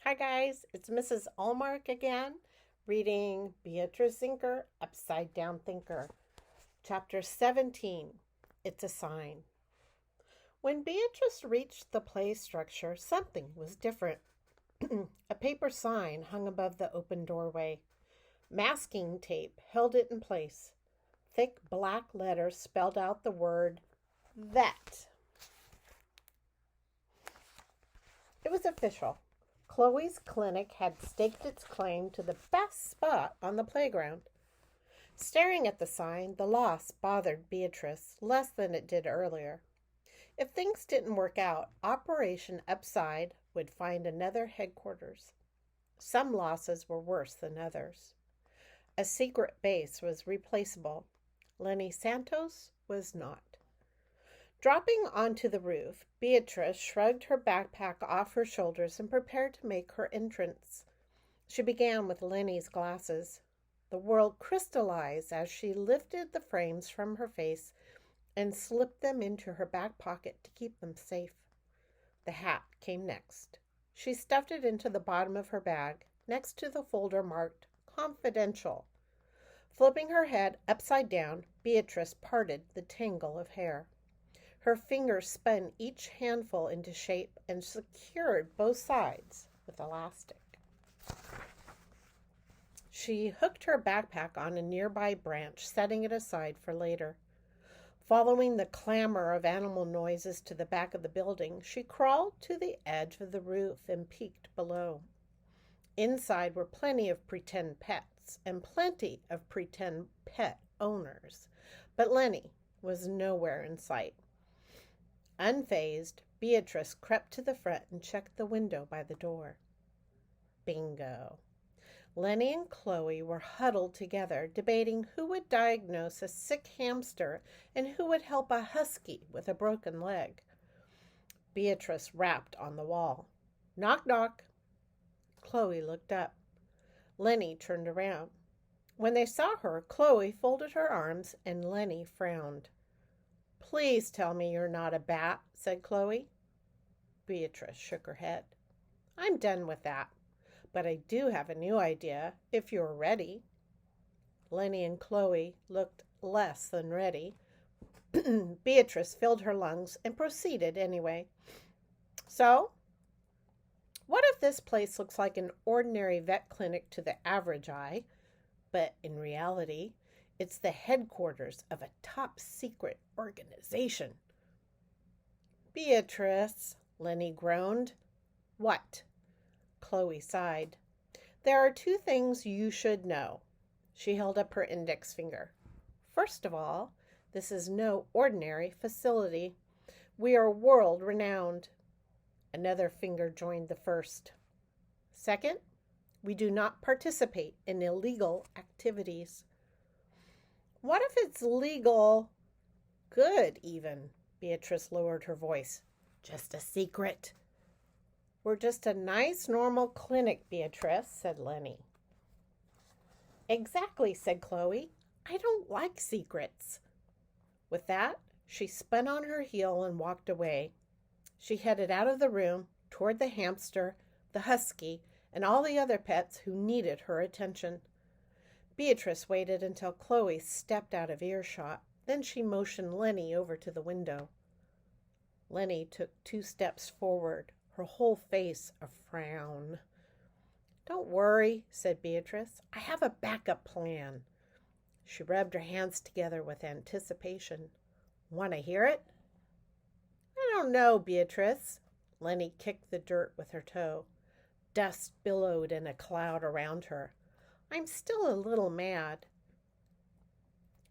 Hi guys, it's Mrs. Allmark again, reading Beatrice Zinker, Upside Down Thinker, Chapter 17. It's a Sign. When Beatrice reached the play structure, something was different. A paper sign hung above the open doorway. Masking tape held it in place. Thick black letters spelled out the word vet. It was official. Chloe's clinic had staked its claim to the best spot on the playground. Staring at the sign, the loss bothered Beatrice less than it did earlier. If things didn't work out, Operation Upside would find another headquarters. Some losses were worse than others. A secret base was replaceable. Lenny Santos was not. Dropping onto the roof, Beatrice shrugged her backpack off her shoulders and prepared to make her entrance. She began with Lenny's glasses. The world crystallized as she lifted the frames from her face and slipped them into her back pocket to keep them safe. The hat came next. She stuffed it into the bottom of her bag, next to the folder marked Confidential. Flipping her head upside down, Beatrice parted the tangle of hair. Her fingers spun each handful into shape and secured both sides with elastic. She hooked her backpack on a nearby branch, setting it aside for later. Following the clamor of animal noises to the back of the building, she crawled to the edge of the roof and peeked below. Inside were plenty of pretend pets and plenty of pretend pet owners, but Lenny was nowhere in sight. Unfazed, Beatrice crept to the front and checked the window by the door. Bingo. Lenny and Chloe were huddled together, debating who would diagnose a sick hamster and who would help a husky with a broken leg. Beatrice rapped on the wall. Knock, knock. Chloe looked up. Lenny turned around. When they saw her, Chloe folded her arms and Lenny frowned. Please tell me you're not a bat, said Chloe. Beatrice shook her head. I'm done with that, but I do have a new idea, if you're ready. Lenny and Chloe looked less than ready. Beatrice filled her lungs and proceeded anyway. So, what if this place looks like an ordinary vet clinic to the average eye, but in reality, it's the headquarters of a top-secret organization? Beatrice, Lenny groaned. What? Chloe sighed. There are two things you should know. She held up her index finger. First of all, this is no ordinary facility. We are world-renowned. Another finger joined the first. Second, we do not participate in illegal activities. What if it's legal? Good, even. Beatrice lowered her voice. Just a secret. We're just a nice, normal clinic, Beatrice, said Lenny. Exactly, said Chloe. I don't like secrets. With that, she spun on her heel and walked away. She headed out of the room toward the hamster, the husky, and all the other pets who needed her attention. Beatrice waited until Chloe stepped out of earshot. Then she motioned Lenny over to the window. Lenny took 2 steps forward, her whole face a frown. Don't worry, said Beatrice. I have a backup plan. She rubbed her hands together with anticipation. Want to hear it? I don't know, Beatrice. Lenny kicked the dirt with her toe. Dust billowed in a cloud around her. I'm still a little mad.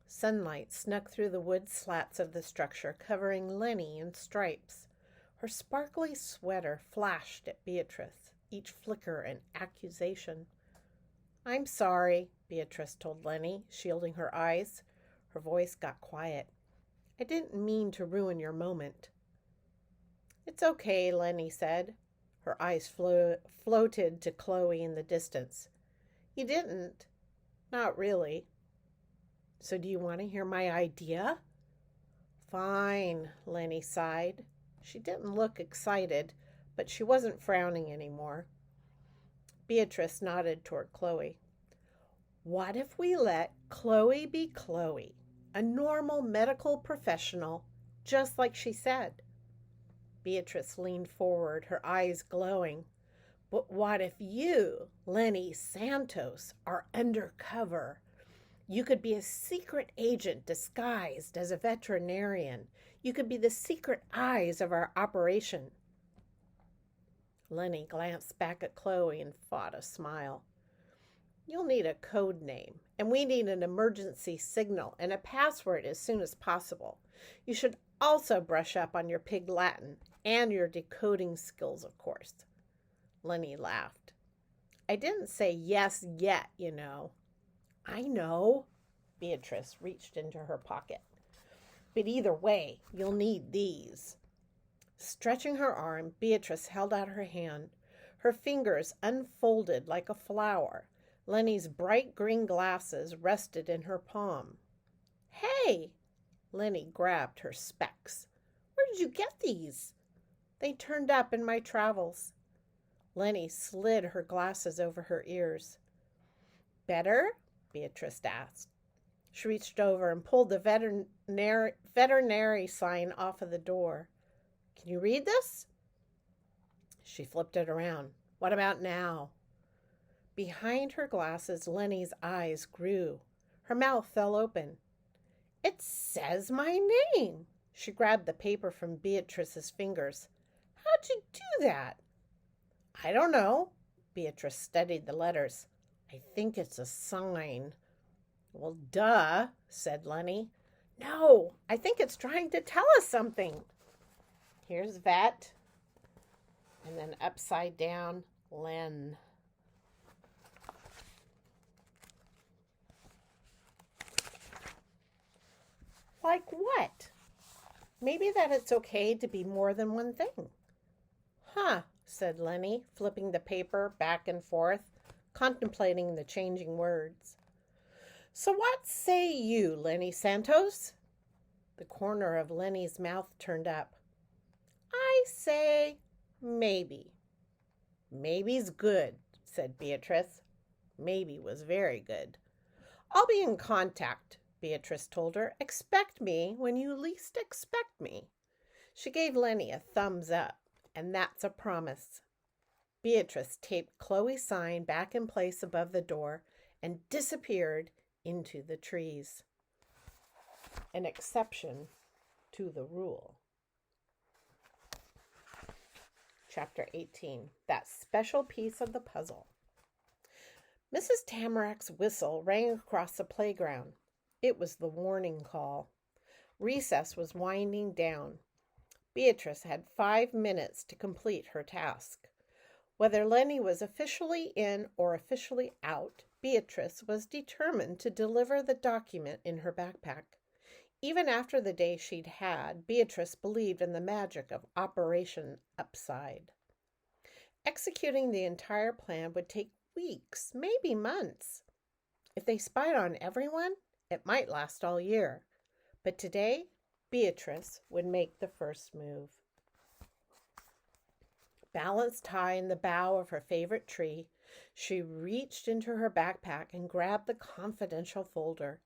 Sunlight snuck through the wood slats of the structure, covering Lenny in stripes. Her sparkly sweater flashed at Beatrice, each flicker an accusation. I'm sorry, Beatrice told Lenny, shielding her eyes. Her voice got quiet. I didn't mean to ruin your moment. It's okay, Lenny said. Her eyes floated to Chloe in the distance. You didn't. Not really. So do you want to hear my idea? Fine, Lenny sighed. She didn't look excited, but she wasn't frowning anymore. Beatrice nodded toward Chloe. What if we let Chloe be Chloe, a normal medical professional, just like she said? Beatrice leaned forward, her eyes glowing. But what if you, Lenny Santos, are undercover? You could be a secret agent disguised as a veterinarian. You could be the secret eyes of our operation. Lenny glanced back at Chloe and fought a smile. You'll need a code name, and we need an emergency signal and a password as soon as possible. You should also brush up on your pig Latin and your decoding skills, of course. Lenny laughed. I didn't say yes yet, you know. I know. Beatrice reached into her pocket. But either way, you'll need these. Stretching her arm, Beatrice held out her hand. Her fingers unfolded like a flower. Lenny's bright green glasses rested in her palm. Hey! Lenny grabbed her specs. Where did you get these? They turned up in my travels. Lenny slid her glasses over her ears. Better? Beatrice asked. She reached over and pulled the veterinary sign off of the door. Can you read this? She flipped it around. What about now? Behind her glasses, Lenny's eyes grew. Her mouth fell open. It says my name. She grabbed the paper from Beatrice's fingers. How'd you do that? I don't know. Beatrice studied the letters. I think it's a sign. Well, duh, said Lenny. No, I think it's trying to tell us something. Here's vet. And then upside down, Len. Like what? Maybe that it's okay to be more than one thing. Huh, said Lenny, flipping the paper back and forth, contemplating the changing words. So what say you, Lenny Santos? The corner of Lenny's mouth turned up. I say maybe. Maybe's good, said Beatrice. Maybe was very good. I'll be in contact, Beatrice told her. Expect me when you least expect me. She gave Lenny a thumbs up, and that's a promise. Beatrice taped Chloe's sign back in place above the door and disappeared into the trees. An exception to the rule. Chapter 18. That special piece of the puzzle. Mrs. Tamarac's whistle rang across the playground. It was the warning call. Recess was winding down. Beatrice had 5 minutes to complete her task. Whether Lenny was officially in or officially out, Beatrice was determined to deliver the document in her backpack. Even after the day she'd had, Beatrice believed in the magic of Operation Upside. Executing the entire plan would take weeks, maybe months. If they spied on everyone, it might last all year. But today, Beatrice would make the first move. Balanced high in the bough of her favorite tree, she reached into her backpack and grabbed the confidential folder.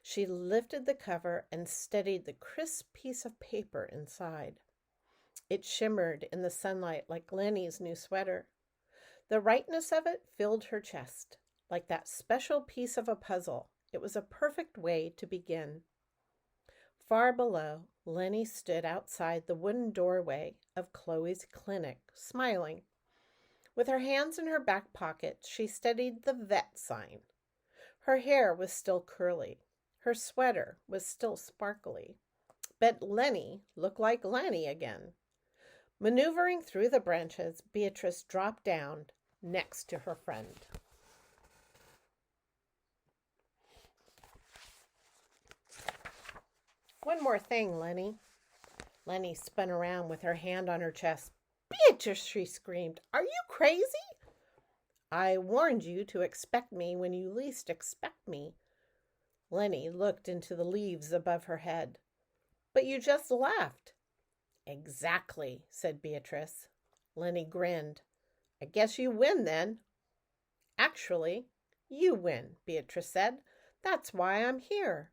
She lifted the cover and studied the crisp piece of paper inside. It shimmered in the sunlight like Lenny's new sweater. The rightness of it filled her chest. Like that special piece of a puzzle, it was a perfect way to begin. Far below, Lenny stood outside the wooden doorway of Chloe's clinic, smiling. With her hands in her back pockets, she studied the vet sign. Her hair was still curly. Her sweater was still sparkly. But Lenny looked like Lenny again. Maneuvering through the branches, Beatrice dropped down next to her friend. One more thing, Lenny. Lenny spun around with her hand on her chest. Beatrice, she screamed. Are you crazy? I warned you to expect me when you least expect me. Lenny looked into the leaves above her head. But you just left. Exactly, said Beatrice. Lenny grinned. I guess you win then. Actually, you win, Beatrice said. That's why I'm here.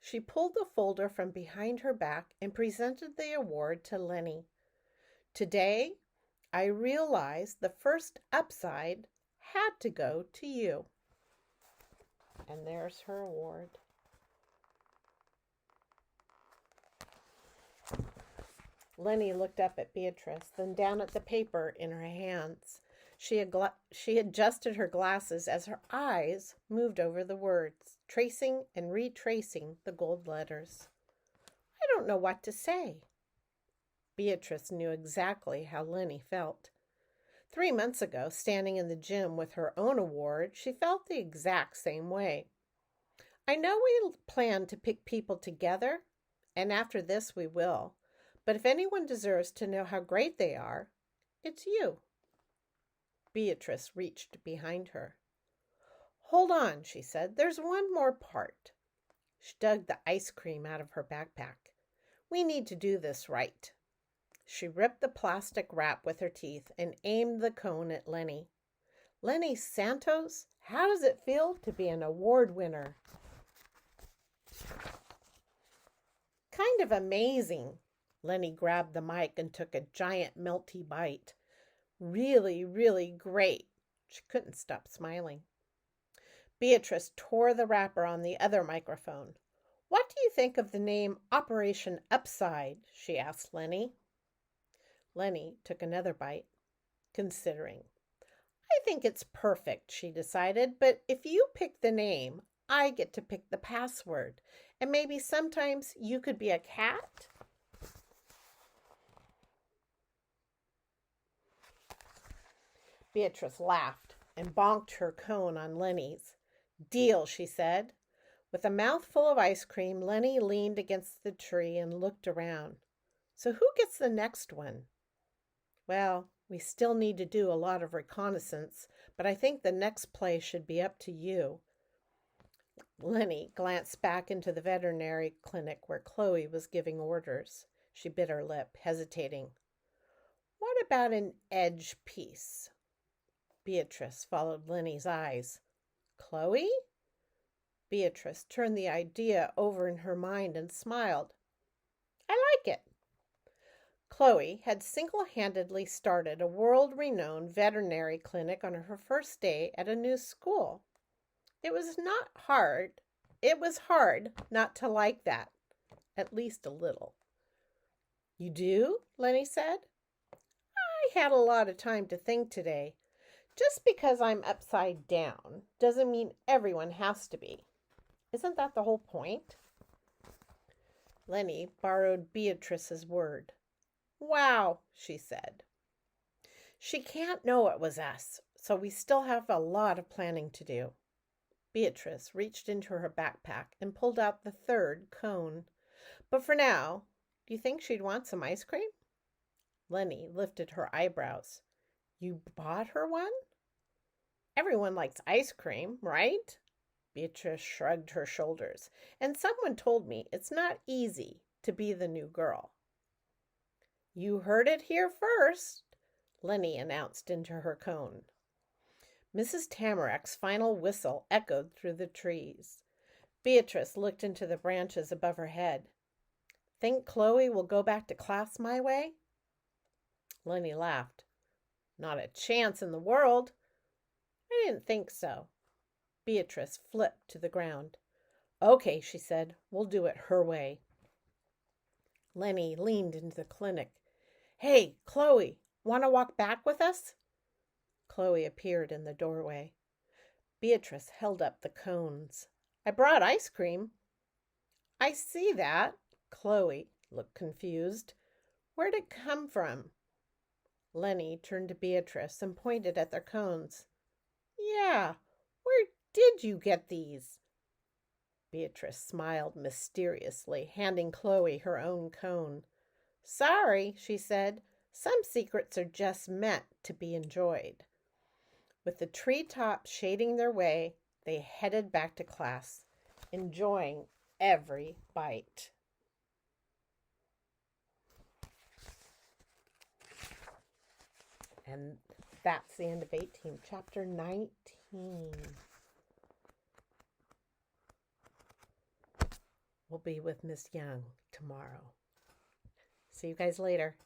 She pulled the folder from behind her back and presented the award to Lenny. Today, I realized the first upside had to go to you. And there's her award. Lenny looked up at Beatrice, then down at the paper in her hands. She adjusted her glasses as her eyes moved over the words, tracing and retracing the gold letters. I don't know what to say. Beatrice knew exactly how Lenny felt. 3 months ago, standing in the gym with her own award, she felt the exact same way. I know we plan to pick people together, and after this we will. But if anyone deserves to know how great they are, it's you. Beatrice reached behind her. Hold on, she said. There's one more part. She dug the ice cream out of her backpack. We need to do this right. She ripped the plastic wrap with her teeth and aimed the cone at Lenny. Lenny Santos, how does it feel to be an award winner? Kind of amazing. Lenny grabbed the mic and took a giant melty bite. Really, really great. She couldn't stop smiling. Beatrice tore the wrapper on the other microphone. What do you think of the name Operation Upside? She asked Lenny. Lenny took another bite, considering. I think it's perfect, she decided, but if you pick the name, I get to pick the password. And maybe sometimes you could be a cat? Beatrice laughed and bonked her cone on Lenny's. Deal, she said. With a mouthful of ice cream, Lenny leaned against the tree and looked around. So who gets the next one? Well, we still need to do a lot of reconnaissance, but I think the next play should be up to you. Lenny glanced back into the veterinary clinic where Chloe was giving orders. She bit her lip, hesitating. What about an edge piece? Beatrice followed Lenny's eyes. Chloe? Beatrice turned the idea over in her mind and smiled. I like it. Chloe had single-handedly started a world-renowned veterinary clinic on her first day at a new school. It was hard not to like that, at least a little. You do? Lenny said. I had a lot of time to think today. Just because I'm upside down doesn't mean everyone has to be. Isn't that the whole point? Lenny borrowed Beatrice's word. Wow, she said. She can't know it was us, so we still have a lot of planning to do. Beatrice reached into her backpack and pulled out the third cone. But for now, do you think she'd want some ice cream? Lenny lifted her eyebrows. You bought her one? Everyone likes ice cream, right? Beatrice shrugged her shoulders. And someone told me it's not easy to be the new girl. You heard it here first, Lenny announced into her cone. Mrs. Tamarac's final whistle echoed through the trees. Beatrice looked into the branches above her head. Think Chloe will go back to class my way? Lenny laughed. Not a chance in the world. I didn't think so. Beatrice flipped to the ground. Okay, she said, we'll do it her way. Lenny leaned into the clinic. Hey, Chloe, want to walk back with us? Chloe appeared in the doorway. Beatrice held up the cones. I brought ice cream. I see that. Chloe looked confused. Where'd it come from? Lenny turned to Beatrice and pointed at their cones. Yeah, where did you get these? Beatrice smiled mysteriously, handing Chloe her own cone. Sorry, she said. Some secrets are just meant to be enjoyed. With the treetops shading their way, they headed back to class, enjoying every bite. And that's the end of 18. Chapter 19. We'll be with Miss Young tomorrow. See you guys later.